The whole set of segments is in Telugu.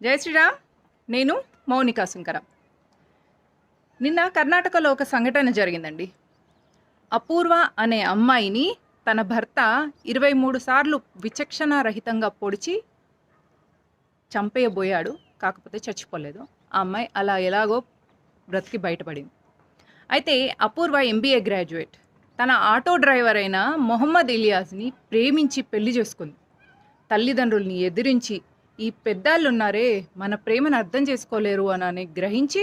జై శ్రీరామ్. నేను మౌనికా సుంకర. నిన్న కర్ణాటకలో ఒక సంఘటన జరిగిందండి. అపూర్వ అనే అమ్మాయిని తన భర్త 23 సార్లు విచక్షణారహితంగా పొడిచి చంపేయబోయాడు. కాకపోతే చచ్చిపోలేదు. ఆ అమ్మాయి అలా ఎలాగో బ్రతికి బయటపడింది. అయితే అపూర్వ MBA గ్రాడ్యుయేట్. తన ఆటో డ్రైవర్ అయిన మొహమ్మద్ ఇలియాస్ని ప్రేమించి పెళ్లి చేసుకుంది. తల్లిదండ్రుల్ని ఎదిరించి, ఈ పెద్దాళ్ళు ఉన్నారే మన ప్రేమను అర్థం చేసుకోలేరు అని గ్రహించి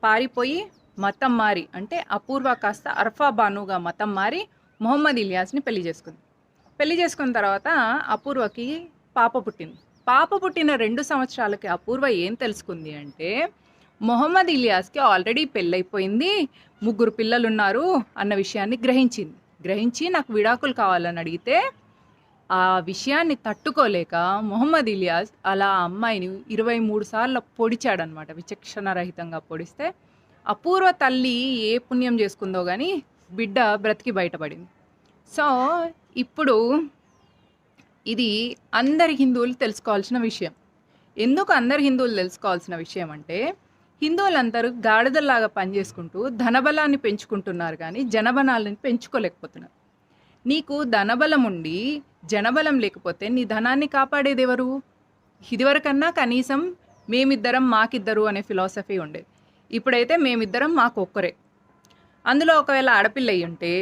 పారిపోయి మతం మారి, అంటే అపూర్వ కాస్త అర్ఫా బానుగా మతం మారి మొహమ్మద్ ఇలియాస్ని పెళ్లి చేసుకుంది. పెళ్లి చేసుకున్న తర్వాత అపూర్వకి పాప పుట్టింది. పాప పుట్టిన 2 సంవత్సరాలకి అపూర్వ ఏం తెలుసుకుంది అంటే మొహమ్మద్ ఇలియాస్కి ఆల్రెడీ పెళ్ళైపోయింది, 3 పిల్లలు ఉన్నారు అన్న విషయాన్ని గ్రహించి నాకు విడాకులు కావాలని అడిగితే ఆ విషయాన్ని తట్టుకోలేక మొహమ్మద్ ఇలియాస్ అలా అమ్మాయిని 23 సార్లు పొడిచాడనమాట. విచక్షణరహితంగా పొడిస్తే అపూర్వ తల్లి ఏ పుణ్యం చేసుకుందో కానీ బిడ్డ బ్రతికి బయటపడింది. సో ఇప్పుడు ఇది అందరి హిందువులు తెలుసుకోవాల్సిన విషయం. ఎందుకు అందరు హిందువులు తెలుసుకోవాల్సిన విషయం అంటే హిందువులందరూ గాడిదల్లాగా పనిచేసుకుంటూ ధనబలాన్ని పెంచుకుంటున్నారు కానీ జనబలాన్ని పెంచుకోలేకపోతున్నారు. నీకు ధనబలం ఉండి జనబలం లేకపోతే నీ ధనాన్ని కాపాడేది ఎవరు? ఇదివరకన్నా కనీసం మేమిద్దరం మాకిద్దరు అనే ఫిలాసఫీ ఉండేది. ఇప్పుడైతే మేమిద్దరం మాకు ఒక్కరే. అందులో ఒకవేళ ఆడపిల్ల అయ్యి ఉంటే,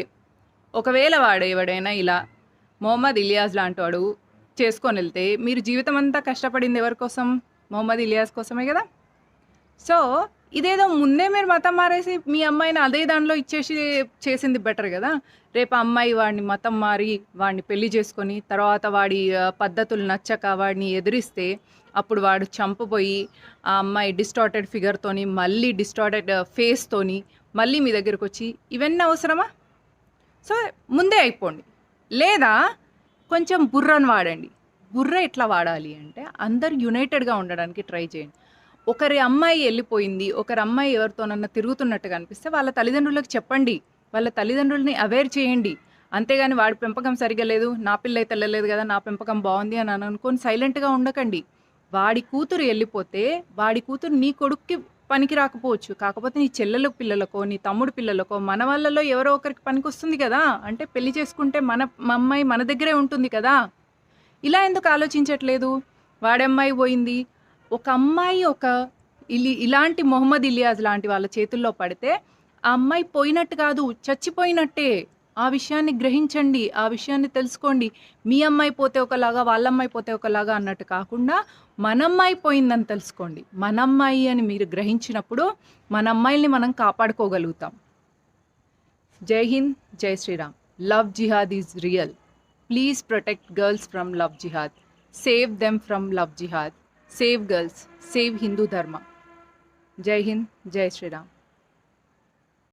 ఒకవేళ వాడు ఎవడైనా ఇలా మొహమ్మద్ ఇలియాస్ లాంటి వాడు చేసుకొని వెళ్తే మీరు జీవితం అంతా కష్టపడింది ఎవరి కోసం? మొహమ్మద్ ఇలియాస్ కోసమే కదా. సో ఇదేదో ముందే మీరు మతం మారేసి మీ అమ్మాయిని అదే దానిలో ఇచ్చేసి చేసింది బెటర్ కదా. రేపు అమ్మాయి వాడిని మతం మారి వాడిని పెళ్లి చేసుకొని తర్వాత వాడి పద్ధతులు నచ్చక వాడిని ఎదిరిస్తే అప్పుడు వాడు చంపబోయి ఆ అమ్మాయి డిస్టార్టెడ్ ఫిగర్తోని, మళ్ళీ డిస్టార్టెడ్ ఫేస్తోని మళ్ళీ మీ దగ్గరకు వచ్చి ఇవన్నీ అవసరమా? సో ముందే అయిపోండి. లేదా కొంచెం బుర్రను వాడండి. బుర్ర ఎట్లా వాడాలి అంటే అందరు యునైటెడ్గా ఉండడానికి ట్రై చేయండి. ఒకరి అమ్మాయి వెళ్ళిపోయింది, ఒకరి అమ్మాయి ఎవరితోనన్నా తిరుగుతున్నట్టుగా అనిపిస్తే వాళ్ళ తల్లిదండ్రులకు చెప్పండి, వాళ్ళ తల్లిదండ్రులని అవేర్ చేయండి. అంతేగాని వాడి పెంపకం సరిగా లేదు, నా పిల్ల అయితే వెళ్ళలేదు కదా, నా పెంపకం బాగుంది అని అనుకొని సైలెంట్గా ఉండకండి. వాడి కూతురు వెళ్ళిపోతే వాడి కూతురు నీ కొడుక్కి పనికి రాకపోవచ్చు, కాకపోతే నీ చెల్లెల పిల్లలకో నీ తమ్ముడు పిల్లలకో మన వాళ్ళలో ఎవరో ఒకరికి పనికి వస్తుంది కదా. అంటే పెళ్లి చేసుకుంటే మన అమ్మాయి మన దగ్గరే ఉంటుంది కదా. ఇలా ఎందుకు ఆలోచించట్లేదు? వాడమ్మాయి పోయింది, ఒక అమ్మాయి ఇలాంటి మొహమ్మద్ ఇలియాస్ లాంటి వాళ్ళ చేతుల్లో పడితే ఆ అమ్మాయి పోయినట్టు కాదు, చచ్చిపోయినట్టే. ఆ విషయాన్ని గ్రహించండి, ఆ విషయాన్ని తెలుసుకోండి. మీ అమ్మాయి పోతే ఒకలాగా, వాళ్ళ అమ్మాయి పోతే ఒకలాగా అన్నట్టు కాకుండా మన అమ్మాయి పోయిందని తెలుసుకోండి. మన అమ్మాయి అని మీరు గ్రహించినప్పుడు మన అమ్మాయిల్ని మనం కాపాడుకోగలుగుతాం. Jai Hind, Jai Shriram. Love jihad is real. Please protect girls from love jihad. Save them from love jihad. Save girls, save Hindu Dharma. Jai Hind, Jai Shri Ram.